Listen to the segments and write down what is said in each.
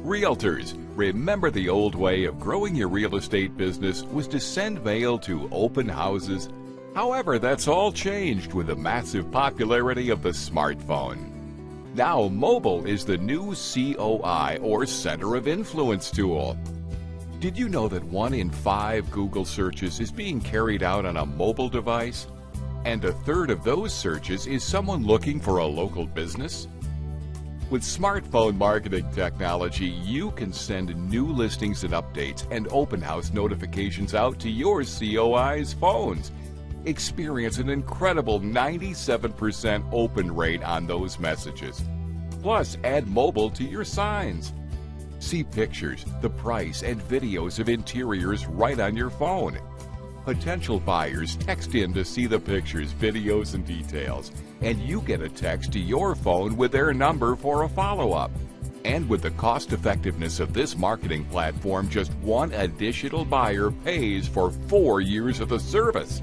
Realtors, remember the old way of growing your real estate business was to send mail to open houses? However, that's all changed with the massive popularity of the smartphone. Now, mobile is the new COI, or Center of Influence tool. Did you know that 1 in 5 Google searches is being carried out on a mobile device? And a third of those searches is someone looking for a local business? With smartphone marketing technology, you can send new listings and updates and open house notifications out to your COI's phones. Experience an incredible 97% open rate on those messages. Plus, add mobile to your signs. See pictures, the price, and videos of interiors right on your phone. Potential buyers text in to see the pictures, videos, and details, and you get a text to your phone with their number for a follow-up. And with the cost effectiveness of this marketing platform, just one additional buyer pays for 4 years of the service.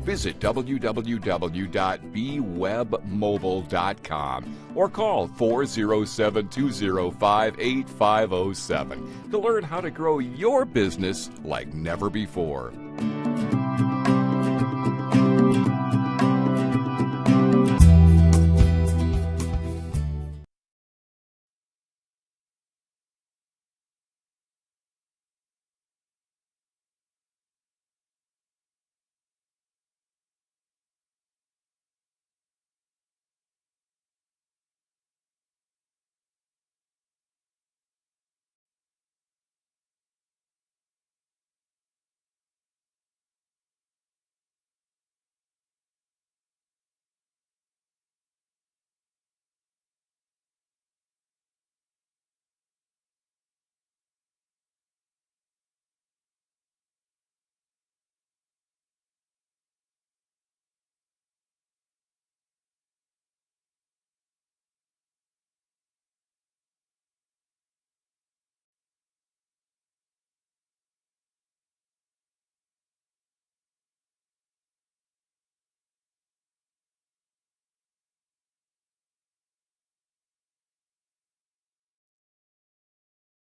Visit www.bwebmobile.com or call 407-205-8507 to learn how to grow your business like never before.